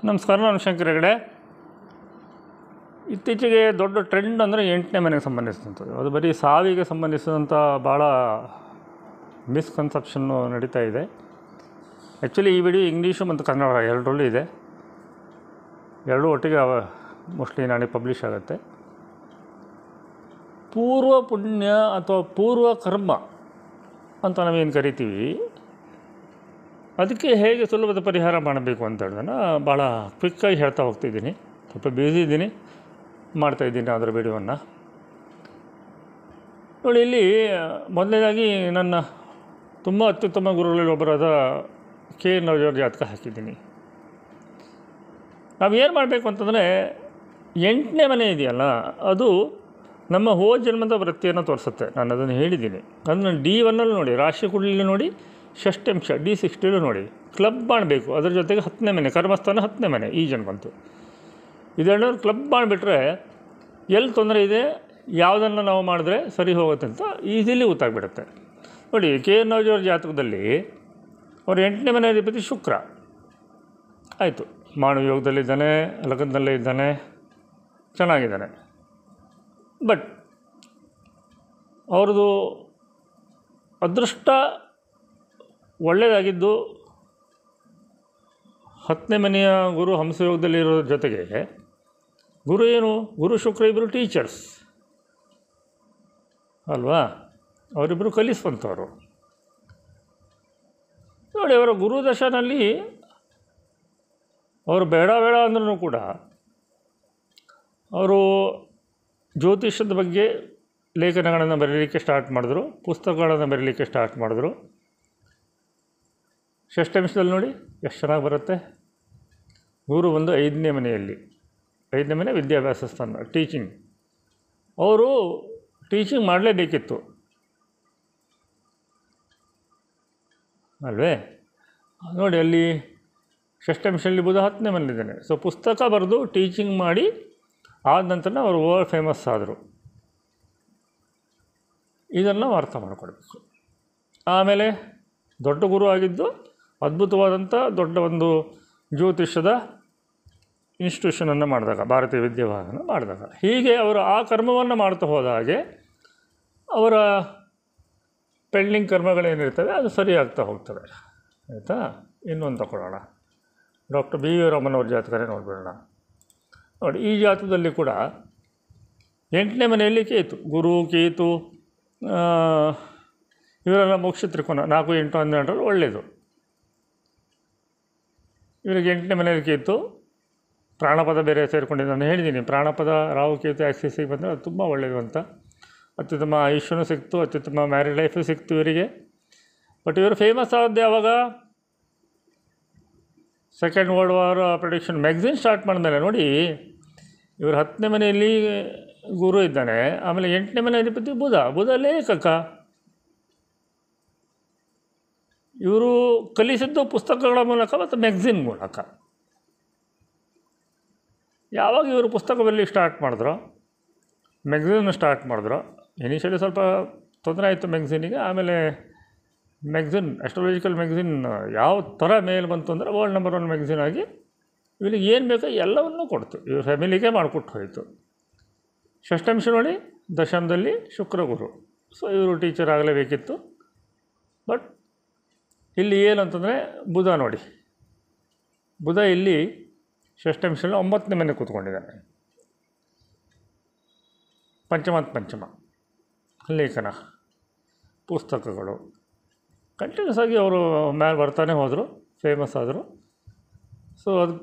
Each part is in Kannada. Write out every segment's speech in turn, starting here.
ನಮಸ್ಕಾರ, ನಾನು ಶಂಕರ್ ಹೆಗಡೆ. ಇತ್ತೀಚೆಗೆ ದೊಡ್ಡ ಟ್ರೆಂಡ್ ಅಂದರೆ 8ನೇ ಮನೆಗೆ ಸಂಬಂಧಿಸಿದಂಥದ್ದು. ಅದು ಬರೀ ಸಾವಿಗೆ ಸಂಬಂಧಿಸಿದಂಥ ಭಾಳ ಮಿಸ್ಕನ್ಸೆಪ್ಷನ್ನು ನಡೀತಾ ಇದೆ. ಆ್ಯಕ್ಚುಲಿ ಈ ವಿಡಿಯೋ ಇಂಗ್ಲೀಷು ಮತ್ತು ಕನ್ನಡ ಎರಡರಲ್ಲೂ ಇದೆ. ಎರಡೂ ಒಟ್ಟಿಗೆ ಮೋಸ್ಟ್ಲಿ ನಾಳೆ ಪಬ್ಲಿಷ್ ಆಗುತ್ತೆ. ಪೂರ್ವ ಪುಣ್ಯ ಅಥವಾ ಪೂರ್ವ ಕರ್ಮ ಅಂತ ನಾವೇನು ಕರಿತೀವಿ, ಅದಕ್ಕೆ ಹೇಗೆ ಸುಲಭದ ಪರಿಹಾರ ಮಾಡಬೇಕು ಅಂತ ಹೇಳಿದ್ರೆ ಭಾಳ ಕ್ವಿಕ್ಕಾಗಿ ಹೇಳ್ತಾ ಹೋಗ್ತಿದ್ದೀನಿ. ಸ್ವಲ್ಪ ಬ್ಯುಸಿ ಇದ್ದೀನಿ, ಮಾಡ್ತಾಯಿದ್ದೀನಿ ಅದರ ವಿಡಿಯೋವನ್ನು ನೋಡಿ. ಇಲ್ಲಿ ಮೊದಲನೇದಾಗಿ ನನ್ನ ತುಂಬ ಅತ್ಯುತ್ತಮ ಗುರುಗಳಲ್ಲಿ ಒಬ್ಬರಾದ ಕೆ ನವಜೋರ್ ಜಾತಕ ಹಾಕಿದ್ದೀನಿ. ನಾವು ಏನು ಮಾಡಬೇಕು ಅಂತಂದರೆ, 8ನೇ ಮನೆ ಇದೆಯಲ್ಲ, ಅದು ನಮ್ಮ ಜನ್ಮದ ವೃತ್ತಿಯನ್ನು ತೋರಿಸುತ್ತೆ. ನಾನು ಅದನ್ನು ಹೇಳಿದ್ದೀನಿ. ಅದನ್ನು D1 ನೋಡಿ, ರಾಶಿ ಕುಂಡಲಿಯಲ್ಲಿ ನೋಡಿ, ಷಷ್ಠಾಂಶ D60 ನೋಡಿ, ಕ್ಲಬ್ ಮಾಡಬೇಕು. ಅದರ ಜೊತೆಗೆ 10ನೇ ಮನೆ ಕರ್ಮಸ್ಥಾನ, 10ನೇ ಮನೆ ಈ ಜನ್ಮಂತು. ಇದೆರಡನ್ನು ಕ್ಲಬ್ ಮಾಡಿಬಿಟ್ರೆ ಎಲ್ಲಿ ತೊಂದರೆ ಇದೆ, ಯಾವುದನ್ನು ನಾವು ಮಾಡಿದ್ರೆ ಸರಿ ಹೋಗುತ್ತೆ ಅಂತ ಈಸಿಲಿ ಗೊತ್ತಾಗ್ಬಿಡುತ್ತೆ. ನೋಡಿ, ಕೆ ನವಜೋರ್ ಜಾತಕದಲ್ಲಿ ಅವರು 8ನೇ ಮನೆ ಅಧಿಪತಿ ಶುಕ್ರ ಆಯಿತು, ಮಾನವ ಯೋಗದಲ್ಲಿದ್ದಾನೆ, ಲಗ್ನದಲ್ಲೇ ಇದ್ದಾನೆ, ಚೆನ್ನಾಗಿದ್ದಾನೆ. ಬಟ್ ಅವ್ರದ್ದು ಅದೃಷ್ಟ ಒಳ್ಳೆಯದಾಗಿದ್ದು 10ನೇ ಮನೆಯ ಗುರು ಹಂಸಯೋಗದಲ್ಲಿರೋ ಜೊತೆಗೆ ಗುರು ಏನು, ಗುರು ಶುಕ್ರ ಇಬ್ಬರು ಟೀಚರ್ಸ್ ಅಲ್ವಾ, ಅವರಿಬ್ಬರು ಕಲಿಸುವಂಥವ್ರು. ನೋಡಿ, ಅವರ ಗುರು ದಶನಲ್ಲಿ ಅವರು ಬೇಡ ಅಂದ್ರೂ ಕೂಡ ಅವರು ಜ್ಯೋತಿಷ್ಯದ ಬಗ್ಗೆ ಲೇಖನಗಳನ್ನು ಬರೀಲಿಕ್ಕೆ ಸ್ಟಾರ್ಟ್ ಮಾಡಿದ್ರು, ಪುಸ್ತಕಗಳನ್ನು ಬರೀಲಿಕ್ಕೆ ಸ್ಟಾರ್ಟ್ ಮಾಡಿದ್ರು. ಷಷ್ಠಾಂಶದಲ್ಲಿ ನೋಡಿ ಎಷ್ಟು ಚೆನ್ನಾಗಿ ಬರುತ್ತೆ. ಗುರು ಒಂದು 5ನೇ ಮನೆಯಲ್ಲಿ, 5ನೇ ಮನೆ ವಿದ್ಯಾಭ್ಯಾಸ ಸ್ಥಾನ, ಟೀಚಿಂಗ್. ಅವರು ಟೀಚಿಂಗ್ ಮಾಡಲೇಬೇಕಿತ್ತು ಅಲ್ವೇ. ನೋಡಿ, ಅಲ್ಲಿ ಷಷ್ಠಾಂಶದಲ್ಲಿ ಬುಧ 10ನೇ ಮನೆಯಲ್ಲಿದ್ದಾನೆ. ಸೊ ಪುಸ್ತಕ ಬರೆದು ಟೀಚಿಂಗ್ ಮಾಡಿ ಆದ ನಂತರ ಅವರು ವರ್ಲ್ಡ್ ಫೇಮಸ್ ಆದರು. ಇದನ್ನು ನಾವು ಅರ್ಥ ಮಾಡಿಕೊಡ್ಬೇಕು. ಆಮೇಲೆ ದೊಡ್ಡ ಗುರು ಆಗಿದ್ದು ಅದ್ಭುತವಾದಂಥ ದೊಡ್ಡ ಒಂದು ಜ್ಯೋತಿಷ್ಯದ ಇನ್ಸ್ಟಿಟ್ಯೂಷನನ್ನು ಮಾಡಿದಾಗ, ಭಾರತೀಯ ವಿದ್ಯಾಭವನ ಮಾಡಿದಾಗ, ಹೀಗೆ ಅವರು ಆ ಕರ್ಮವನ್ನು ಮಾಡ್ತಾ ಹೋದ ಹಾಗೆ ಅವರ ಪೆಂಡಿಂಗ್ ಕರ್ಮಗಳೇನಿರ್ತವೆ ಅದು ಸರಿಯಾಗ್ತಾ ಹೋಗ್ತವೆ. ಆಯಿತಾ. ಇನ್ನೊಂದು ತಗೊಳ್ಳೋಣ, ಡಾಕ್ಟರ್ ಬಿ ವಿ ರಾಮನ್ ಅವ್ರ ಜಾತಕನೇ ನೋಡಿಬಿಡೋಣ. ನೋಡಿ, ಈ ಜಾತಕದಲ್ಲಿ ಕೂಡ 8ನೇ ಮನೆಯಲ್ಲಿ ಕೇತು, ಗುರು ಕೇತು ಇವರೆಲ್ಲ ಮೋಕ್ಷ ತ್ರಿಕೋನ 4, 8, 12 ಒಳ್ಳೆಯದು. ಇವರಿಗೆ 8ನೇ ಮನೆಯಲ್ಲಿ ಕೇತು, ಪ್ರಾಣಪದ ಬೇರೆ ಸೇರಿಕೊಂಡಿದ್ದು. ನಾನು ಹೇಳಿದ್ದೀನಿ, ಪ್ರಾಣಪದ ರಾಹು ಕೇತು ಆಕ್ಸಿಸಿಗೆ ಬಂದರೆ ಅದು ತುಂಬ ಒಳ್ಳೆಯದು ಅಂತ. ಅತ್ಯುತ್ತಮ ಆಯುಷ್ಯನೂ ಸಿಕ್ತು, ಅತ್ಯುತ್ತಮ ಮ್ಯಾರಿಡ್ ಲೈಫು ಸಿಕ್ತು ಇವರಿಗೆ. ಬಟ್ ಇವರು ಫೇಮಸ್ ಆದದ್ದು ಯಾವಾಗ, second world war prediction magazine start ಮಾಡಿದ್ಮೇಲೆ. ನೋಡಿ, ಇವರು 10ನೇ ಮನೆಯಲ್ಲಿ ಗುರು ಇದ್ದಾನೆ, ಆಮೇಲೆ 8ನೇ ಮನೆ ಅಧಿಪತಿ ಬುಧ ಲೇಖಕ. ಇವರು ಕಲಿಸಿದ್ದು ಪುಸ್ತಕಗಳ ಮೂಲಕ ಮತ್ತು ಮ್ಯಾಗ್ಝಿನ್ ಮೂಲಕ. ಯಾವಾಗ ಇವರು ಪುಸ್ತಕ ಬರಲಿಕ್ಕೆ ಸ್ಟಾರ್ಟ್ ಮಾಡಿದ್ರು, ಮ್ಯಾಗ್ಝಿನ್ ಸ್ಟಾರ್ಟ್ ಮಾಡಿದ್ರು, ಇನಿಷಿಯಲಿ ಸ್ವಲ್ಪ ತೊಂದರೆ ಆಯಿತು ಮ್ಯಾಗ್ಝಿನಿಗೆ. ಆಮೇಲೆ ಮ್ಯಾಗ್ಝಿನ್, ಆಸ್ಟ್ರಾಲಜಿಕಲ್ ಮ್ಯಾಗ್ಝಿನ್ ಯಾವ ಥರ ಮೇಲೆ ಬಂತು ಅಂದರೆ ವರ್ಲ್ಡ್ ನಂಬರ್ 1 ಮ್ಯಾಗ್ಝಿನ್ ಆಗಿ ಇವರಿಗೆ ಏನು ಬೇಕೋ ಎಲ್ಲವನ್ನೂ ಕೊಡ್ತು. ಇವ್ರ ಫ್ಯಾಮಿಲಿಗೆ ಮಾಡಿಕೊಟ್ಟು ಹೋಯಿತು. ಷಷ್ಠಾಂಶ ನೋಡಿ, ದಶಮದಲ್ಲಿ ಶುಕ್ರ ಗುರು. ಸೊ ಇವರು ಟೀಚರ್ ಆಗಲೇಬೇಕಿತ್ತು. ಬಟ್ ಇಲ್ಲಿ ಏನಂತಂದರೆ ಬುಧ ನೋಡಿ, ಬುಧ ಇಲ್ಲಿ ಷಷ್ಠಾಂಶದಲ್ಲಿ 9ನೇ ಮನೆ ಕೂತ್ಕೊಂಡಿದ್ದಾನೆ. ಪಂಚಮ ಲೇಖನ, ಪುಸ್ತಕಗಳು ಕಂಟಿನ್ಯೂಸ್ ಆಗಿ ಅವರು ಮೇಲೆ ಬರ್ತಾನೆ ಹೋದರು, ಫೇಮಸ್ ಆದರು. ಸೊ ಅದು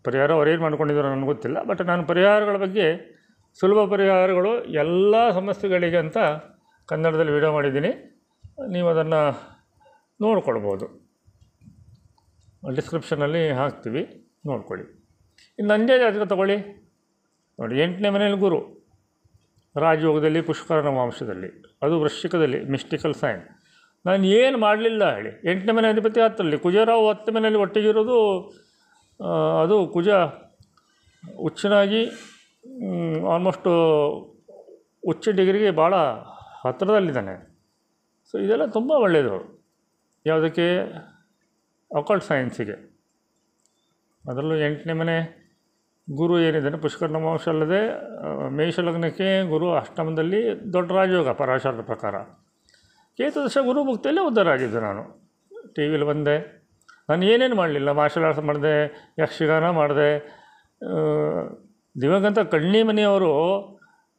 ಪರಿಹಾರ ಅವ್ರೇನು ಮಾಡ್ಕೊಂಡಿದ್ದಾರೋ ನನಗೆ ಗೊತ್ತಿಲ್ಲ. ಬಟ್ ನಾನು ಪರಿಹಾರಗಳ ಬಗ್ಗೆ, ಸುಲಭ ಪರಿಹಾರಗಳು ಎಲ್ಲ ಸಮಸ್ಯೆಗಳಿಗೆ ಅಂತ ಕನ್ನಡದಲ್ಲಿ ವಿಡಿಯೋ ಮಾಡಿದ್ದೀನಿ. ನೀವು ಅದನ್ನು ನೋಡ್ಕೊಳ್ಬೋದು, ಡಿಸ್ಕ್ರಿಪ್ಷನಲ್ಲಿ ಹಾಕ್ತೀವಿ, ನೋಡ್ಕೊಳ್ಳಿ. ಇನ್ನು ನಂದೇ ಜಾತಕ ತಗೊಳ್ಳಿ. ನೋಡಿ, 8ನೇ ಮನೆಯಲ್ಲಿ ಗುರು, ರಾಜಯೋಗದಲ್ಲಿ ಪುಷ್ಕರ ನವಾಂಶದಲ್ಲಿ, ಅದು ವೃಶ್ಚಿಕದಲ್ಲಿ, ಮಿಸ್ಟಿಕಲ್ ಸೈನ್. ನಾನು ಏನು ಮಾಡಲಿಲ್ಲ ಹೇಳಿ. 8ನೇ ಮನೆ ಅಧಿಪತಿ 10ರಲ್ಲಿ, ಕುಜರಾವು 10ನೇ ಮನೆಯಲ್ಲಿ ಒಟ್ಟಿಗಿರೋದು. ಅದು ಕುಜ ಉಚ್ಚನಾಗಿ ಆಲ್ಮೋಸ್ಟು ಉಚ್ಚ ಡಿಗ್ರಿಗೆ ಭಾಳ ಹತ್ತಿರದಲ್ಲಿದ್ದಾನೆ. ಸೊ ಇದೆಲ್ಲ ತುಂಬ ಒಳ್ಳೆಯದು. ಯಾವುದಕ್ಕೆ, ಅಕಲ್ಟ್ ಸೈನ್ಸಿಗೆ. ಅದರಲ್ಲೂ 8ನೇ ಮನೆ ಗುರು ಏನಿದ್ದಾನೆ ಪುಷ್ಕರ ನವಮಾಂಶ ಅಲ್ಲದೆ ಮೇಷಲಗ್ನಕ್ಕೆ ಗುರು ಅಷ್ಟಮದಲ್ಲಿ ದೊಡ್ಡ ರಾಜಯೋಗ ಪರಾಶರದ ಪ್ರಕಾರ. ಕೇತು ದಶ ಗುರು ಭುಕ್ತಿಯಲ್ಲೇ ಉದ್ಧಾರ ಆಗಿದ್ದು ನಾನು. ಟಿ ವಿಲಿ ಬಂದೆ, ನಾನು ಏನೇನು ಮಾಡಲಿಲ್ಲ, ಮಾರ್ಷಲ್ ಆರ್ಟ್ಸ್ ಮಾಡಿದೆ, ಯಕ್ಷಗಾನ ಮಾಡಿದೆ. ದಿವಂಗತ ಕಣ್ಣಿ ಮನೆಯವರು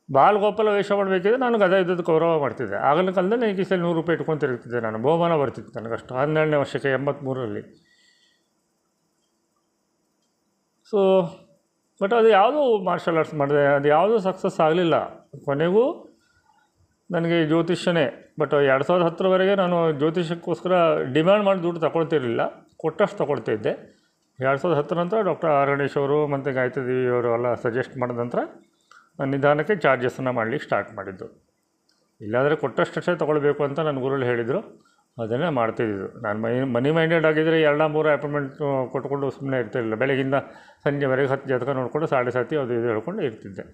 ಬಾಲಗೋಪಾಲ ವೇಷ ಮಾಡಬೇಕಿದ್ರೆ ನಾನು ಗದಾ ಯುದ್ಧದ ಗೌರವ ಮಾಡ್ತಿದ್ದೆ. ಆಗಿನ ಕಾಲದಲ್ಲಿ ಕಿಸಲ್ಲಿ 100 ರೂಪಾಯಿ ಇಟ್ಕೊಂಡು ತಿರುಗ್ತಿದ್ದೆ ನಾನು. ಬಹುಮಾನ ಬರ್ತಿತ್ತು ನನಗಷ್ಟು 12ನೇ ವರ್ಷಕ್ಕೆ 83ರಲ್ಲಿ. ಸೊ ಬಟ್ ಅದು ಯಾವುದೂ ಮಾರ್ಷಲ್ ಆರ್ಟ್ಸ್ ಮಾಡಿದೆ, ಅದು ಯಾವುದೂ ಸಕ್ಸಸ್ ಆಗಲಿಲ್ಲ. ಕೊನೆಗೂ ನನಗೆ ಜ್ಯೋತಿಷ್ಯನೇ. ಬಟ್ 2010ರವರೆಗೆ ನಾನು ಜ್ಯೋತಿಷ್ಯಕ್ಕೋಸ್ಕರ ಡಿಮ್ಯಾಂಡ್ ಮಾಡಿ ದುಡ್ಡು ತಗೊಳ್ತಿರಲಿಲ್ಲ, ಕೊಟ್ಟಷ್ಟು ತಗೊಳ್ತಿದ್ದೆ. 2010 ನಂತರ ಡಾಕ್ಟರ್ ಆರ್ ಗಣೇಶ್ ಅವರು ಮತ್ತು ಗಾಯತ್ರಿ ದೇವಿಯವರು ಎಲ್ಲ ಸಜೆಸ್ಟ್ ಮಾಡಿದ ನಂತರ ನಾನು ನಿಧಾನಕ್ಕೆ ಚಾರ್ಜಸನ್ನು ಮಾಡಲಿಕ್ಕೆ ಸ್ಟಾರ್ಟ್ ಮಾಡಿದ್ದು. ಇಲ್ಲಾಂದರೆ ಕೊಟ್ಟಷ್ಟೇ ತೊಗೊಳ್ಬೇಕು ಅಂತ ನನ್ನ ಗುರುಗಳು ಹೇಳಿದರು, ಅದನ್ನೇ ಮಾಡ್ತಿದ್ದಿದ್ದು. ನಾನು ಮನಿ ಮೈಂಡೆಡ್ ಆಗಿದ್ದರೆ 2-3 ಅಪಾಯಿಂಟ್ಮೆಂಟ್ ಕೊಟ್ಕೊಂಡು ಸುಮ್ಮನೆ ಇರ್ತಿರಲಿಲ್ಲ. ಬೆಳಗಿಂದ ಸಂಜೆವರೆಗೆ 10 ಜಾತಕ ನೋಡಿಕೊಂಡು 7:30 ಅದು ಇದು ಹೇಳ್ಕೊಂಡು ಇರ್ತಿದ್ದೆ.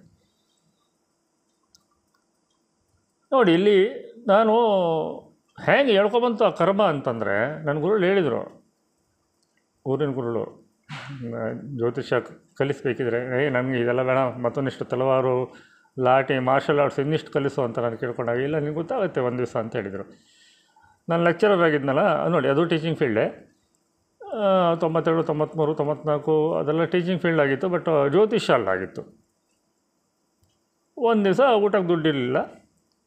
ನೋಡಿ ಇಲ್ಲಿ ನಾನು ಹೇಗೆ ಹೇಳ್ಕೊಬಂತು ಆ ಕರ್ಮ ಅಂತಂದರೆ, ನನ್ನ ಗುರುಗಳು ಹೇಳಿದರು, ಊರಿನ ಗುರುಗಳು, ಜ್ಯೋತಿಷ್ಯ ಕಲಿಸ್ಬೇಕಿದ್ರೆ ನನಗೆ ಇದೆಲ್ಲ ಬೇಡ, ಮತ್ತೊಂದಿಷ್ಟು ತಲವಾರು, ಲಾಟಿ, ಮಾರ್ಷಲ್ ಆರ್ಟ್ಸ್ ಇನ್ನಿಷ್ಟು ಕಲಿಸು ಅಂತ ನಾನು ಕೇಳ್ಕೊಂಡಾಗ, ಇಲ್ಲ ನಿನಗೆ ಗೊತ್ತಾಗುತ್ತೆ ಒಂದು ದಿವಸ ಅಂತ ಹೇಳಿದರು. ನಾನು ಲೆಕ್ಚರರ್ ಆಗಿದ್ನಲ್ಲ, ನೋಡಿ ಅದು ಟೀಚಿಂಗ್ ಫೀಲ್ಡೇ. 92, 93, 94 ಅದೆಲ್ಲ ಟೀಚಿಂಗ್ ಫೀಲ್ಡ್ ಆಗಿತ್ತು. ಬಟ್ ಜ್ಯೋತಿಷ್ಯ ಅಲ್ಲಾಗಿತ್ತು. ಒಂದು ದಿವಸ ಊಟಕ್ಕೆ ದುಡ್ಡಿರಲಿಲ್ಲ,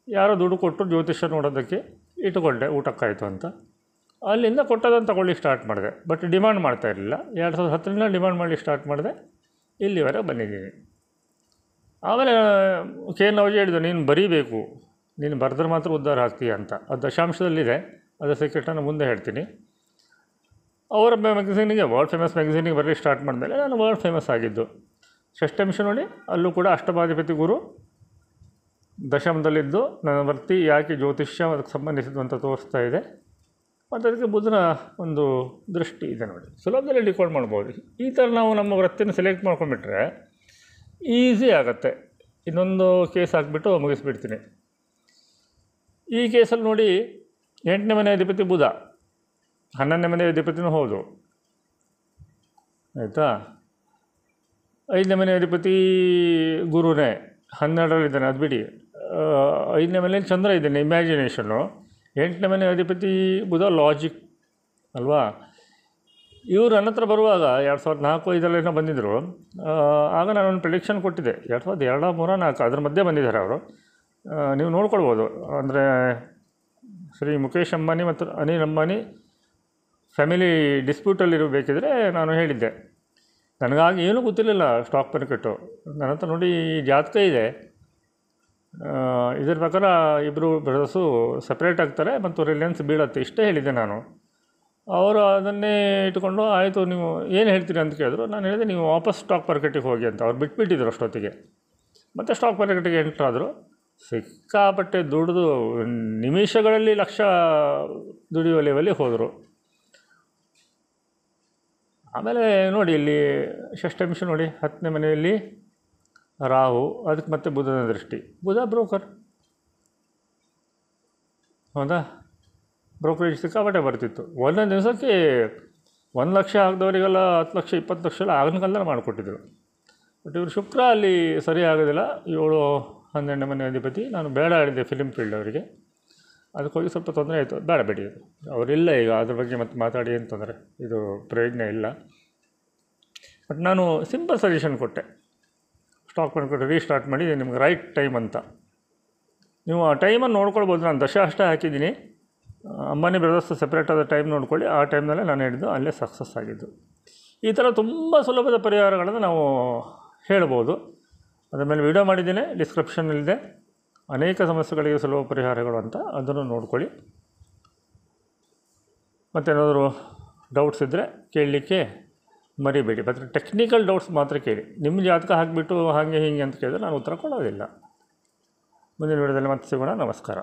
ಯಾರೋ ದುಡ್ಡು ಕೊಟ್ಟು ಜ್ಯೋತಿಷ್ಯ ನೋಡೋದಕ್ಕೆ ಇಟ್ಟುಕೊಂಡೆ, ಊಟಕ್ಕಾಯಿತು ಅಂತ. ಅಲ್ಲಿಂದ ಕೊಟ್ಟದನ್ನು ತಗೊಳ್ಳಿಕ್ಕೆ ಸ್ಟಾರ್ಟ್ ಮಾಡಿದೆ. ಬಟ್ ಡಿಮ್ಯಾಂಡ್ ಮಾಡ್ತಾ ಇರಲಿಲ್ಲ. 2010ರಿಂದ ಡಿಮ್ಯಾಂಡ್ ಮಾಡಲಿಕ್ಕೆ ಸ್ಟಾರ್ಟ್ ಮಾಡಿದೆ, ಇಲ್ಲಿವರೆಗೆ ಬಂದಿದ್ದೀನಿ. ಆಮೇಲೆ KN ರಾವ್ ಹೇಳಿದ್ದು, ನೀನು ಬರೀಬೇಕು, ನೀನು ಬರೆದ್ರೆ ಮಾತ್ರ ಉದ್ಧಾರ ಆಗ್ತೀಯ ಅಂತ. ಅದು ದಶಾಂಶದಲ್ಲಿದೆ, ಅದರ ಸೀಕ್ರೆಟನ್ನು ಮುಂದೆ ಹೇಳ್ತೀನಿ. ಅವರ ಮ್ಯಾಗಝೀನಿಗೆ, ವರ್ಲ್ಡ್ ಫೇಮಸ್ ಮ್ಯಾಗಝೀನಿಗೆ ಬರಲಿಕ್ಕೆ ಸ್ಟಾರ್ಟ್ ಮಾಡಿದ್ಮೇಲೆ ನಾನು ವರ್ಲ್ಡ್ ಫೇಮಸ್ ಆಗಿದ್ದು. ಷಷ್ಠಾಂಶ ನೋಡಿ, ಅಲ್ಲೂ ಕೂಡ ಅಷ್ಟಮಾಧಿಪತಿ ಗುರು ದಶಮದಲ್ಲಿದ್ದು ನನ್ನ ವೃತ್ತಿ ಯಾಕೆ ಜ್ಯೋತಿಷ್ಯ ಅದಕ್ಕೆ ಸಂಬಂಧಿಸಿದ್ದು ಅಂತ ತೋರಿಸ್ತಾ ಇದೆ. ಮತ್ತು ಅದಕ್ಕೆ ಬುಧನ ಒಂದು ದೃಷ್ಟಿ ಇದೆ ನೋಡಿ. ಸುಲಭದಲ್ಲಿ ಡಿಕೋಡ್ ಮಾಡ್ಬೋದು. ಈ ಥರ ನಾವು ನಮ್ಮ ವೃತ್ತಿನ ಸೆಲೆಕ್ಟ್ ಮಾಡ್ಕೊಂಡ್ಬಿಟ್ರೆ ಈಸಿ ಆಗುತ್ತೆ. ಇನ್ನೊಂದು ಕೇಸ್ ಹಾಕ್ಬಿಟ್ಟು ಮುಗಿಸ್ಬಿಡ್ತೀನಿ. ಈ ಕೇಸಲ್ಲಿ ನೋಡಿ, 8ನೇ ಮನೆ ಅಧಿಪತಿ ಬುಧ, 11ನೇ ಮನೆ ಅಧಿಪತಿನೂ ಹೌದು, ಆಯಿತಾ. 5ನೇ ಮನೆ ಅಧಿಪತಿ ಗುರುನೇ, 12ರಲ್ಲಿದ್ದಾನೆ, ಅದು ಬಿಡಿ. 5ನೇ ಮನೆಯಲ್ಲಿ ಚಂದ್ರ ಇದ್ದಾನೆ, ಇಮ್ಯಾಜಿನೇಷನ್ನು. 8ನೇ ಮನೆ ಅಧಿಪತಿ ಬುಧ, ಲಾಜಿಕ್ ಅಲ್ವಾ. ಇವರು ನನ್ನ ಹತ್ರ ಬರುವಾಗ 2004-5 ಬಂದಿದ್ದರು. ಆಗ ನಾನು ಒಂದು ಪ್ರಿಡಿಕ್ಷನ್ ಕೊಟ್ಟಿದ್ದೆ, 2002, 2003, 2004 ಅದ್ರ ಮಧ್ಯೆ ಬಂದಿದ್ದಾರೆ ಅವರು. ನೀವು ನೋಡ್ಕೊಳ್ಬೋದು. ಅಂದರೆ ಶ್ರೀ ಮುಖೇಶ್ ಅಂಬಾನಿ ಮತ್ತು ಅನಿಲ್ ಅಂಬಾನಿ ಫ್ಯಾಮಿಲಿ ಡಿಸ್ಪ್ಯೂಟಲ್ಲಿರಬೇಕಿದ್ರೆ ನಾನು ಹೇಳಿದ್ದೆ. ನನಗಾಗಿ ಏನೂ ಗೊತ್ತಿರಲಿಲ್ಲ ಸ್ಟಾಕ್ ಮಾರ್ಕೆಟು. ನನ್ನ ಹತ್ರ ನೋಡಿ ಈ ಜಾತಕ ಇದೆ, ಇದರ ಪ್ರಕಾರ ಇಬ್ಬರು ಬ್ರದರ್ಸು ಸಪ್ರೇಟ್ ಆಗ್ತಾರೆ ಮತ್ತು ರಿಲಯನ್ಸ್ ಬೀಳುತ್ತೆ, ಇಷ್ಟೇ ಹೇಳಿದ್ದೆ ನಾನು. ಅವರು ಅದನ್ನೇ ಇಟ್ಕೊಂಡು, ಆಯಿತು ನೀವು ಏನು ಹೇಳ್ತೀರಿ ಅಂತ ಕೇಳಿದ್ರು. ನಾನು ಹೇಳಿದೆ, ನೀವು ವಾಪಸ್ ಸ್ಟಾಕ್ ಮಾರ್ಕೆಟಿಗೆ ಹೋಗಿ ಅಂತ. ಅವ್ರು ಬಿಟ್ಬಿಟ್ಟಿದ್ರು ಅಷ್ಟೊತ್ತಿಗೆ. ಮತ್ತು ಸ್ಟಾಕ್ ಮಾರ್ಕೆಟಿಗೆ ಎಂಟ್ರಾದರು. ಸಿಕ್ಕಾಪಟ್ಟೆ ದುಡಿದು ನಿಮಿಷಗಳಲ್ಲಿ ಲಕ್ಷ ದುಡಿಯುವ ಲೆವೆಲಿಗೆ ಹೋದರು. ಆಮೇಲೆ ನೋಡಿ ಇಲ್ಲಿ ಷಷ್ಠಾಂಶ ನೋಡಿ, 10ನೇ ಮನೆಯಲ್ಲಿ ರಾಹು, ಅದಕ್ಕೆ ಮತ್ತೆ ಬುಧನ ದೃಷ್ಟಿ. ಬುಧ ಬ್ರೋಕರ್, ಹೌದಾ. ಬ್ರೋಕರೇಜ್ ಸಿಕ್ಕಾಪಟ್ಟೆ ಬರ್ತಿತ್ತು. ಒಂದೊಂದು ದಿವಸಕ್ಕೆ 1 ಲಕ್ಷ ಹಾಕಿದವರಿಗೆಲ್ಲ 10 ಲಕ್ಷ 20 ಲಕ್ಷ ಎಲ್ಲ ಆಗಿನ ಕಾಲದಲ್ಲಿ ಮಾಡಿಕೊಟ್ಟಿದ್ರು. ಬಟ್ ಇವರು ಶುಕ್ರ ಅಲ್ಲಿ ಸರಿ ಆಗೋದಿಲ್ಲ. 7, 12ನೇ ಮನೆ ಅಧಿಪತಿ. ನಾನು ಬೇಡ ಹೇಳಿದ್ದೆ ಫಿಲಿಮ್ ಫೀಲ್ಡ್ ಅವರಿಗೆ. ಅದಕ್ಕೆ ಹೋಗಿ ಸ್ವಲ್ಪ ತೊಂದರೆ ಆಯಿತು. ಬೇಡ ಬಿಡಿ, ಅವರಿಲ್ಲ ಈಗ ಅದ್ರ ಬಗ್ಗೆ ಮತ್ತೆ ಮಾತಾಡಿ ಏನು ತೊಂದರೆ, ಇದು ಪ್ರಯೋಜನ ಇಲ್ಲ. ಬಟ್ ನಾನು ಸಿಂಪಲ್ ಸಜೆಷನ್ ಕೊಟ್ಟೆ, ಸ್ಟಾಕ್ ಮಾರ್ಕೆಟ್ ರೀಸ್ಟಾರ್ಟ್ ಮಾಡಿ, ನಿಮ್ಗೆ ರೈಟ್ ಟೈಮ್ ಅಂತ. ನೀವು ಆ ಟೈಮನ್ನು ನೋಡ್ಕೊಳ್ಬೋದು. ನಾನು ದಶ ಅಷ್ಟೇ ಹಾಕಿದ್ದೀನಿ. ಅಂಬಾನಿ ಬ್ರದರ್ಸ್ ಸೆಪ್ರೇಟ್ ಆದ ಟೈಮ್ ನೋಡ್ಕೊಳ್ಳಿ. ಆ ಟೈಮ್ನಲ್ಲೇ ನಾನು ಹಿಡಿದು ಅಲ್ಲೇ ಸಕ್ಸಸ್ ಆಗಿದ್ದು. ಈ ಥರ ತುಂಬ ಸುಲಭದ ಪರಿಹಾರಗಳನ್ನು ನಾವು ಹೇಳ್ಬೋದು. ಅದರ ಮೇಲೆ ವಿಡಿಯೋ ಮಾಡಿದ್ದೀನಿ, ಡಿಸ್ಕ್ರಿಪ್ಷನ್ನಲ್ಲಿದೆ. ಅನೇಕ ಸಮಸ್ಯೆಗಳಿಗೆ ಸುಲಭ ಪರಿಹಾರಗಳು ಅಂತ, ಅದನ್ನು ನೋಡ್ಕೊಳ್ಳಿ. ಮತ್ತೇನಾದರೂ ಡೌಟ್ಸ್ ಇದ್ದರೆ ಕೇಳಲಿಕ್ಕೆ ಮರಿಬೇಡಿ. ಮತ್ತು ಟೆಕ್ನಿಕಲ್ ಡೌಟ್ಸ್ ಮಾತ್ರ ಕೇಳಿ. ನಿಮ್ಮ ಜಾತಕ ಹಾಕಿಬಿಟ್ಟು ಹಾಗೆ ಹೀಗೆ ಅಂತ ಕೇಳಿದ್ರೆ ನಾನು ಉತ್ತರ ಕೊಡೋದಿಲ್ಲ. ಮುಂದಿನ ವಿಡಿಯೋದಲ್ಲಿ ಮತ್ತೆ ಸಿಗೋಣ. ನಮಸ್ಕಾರ.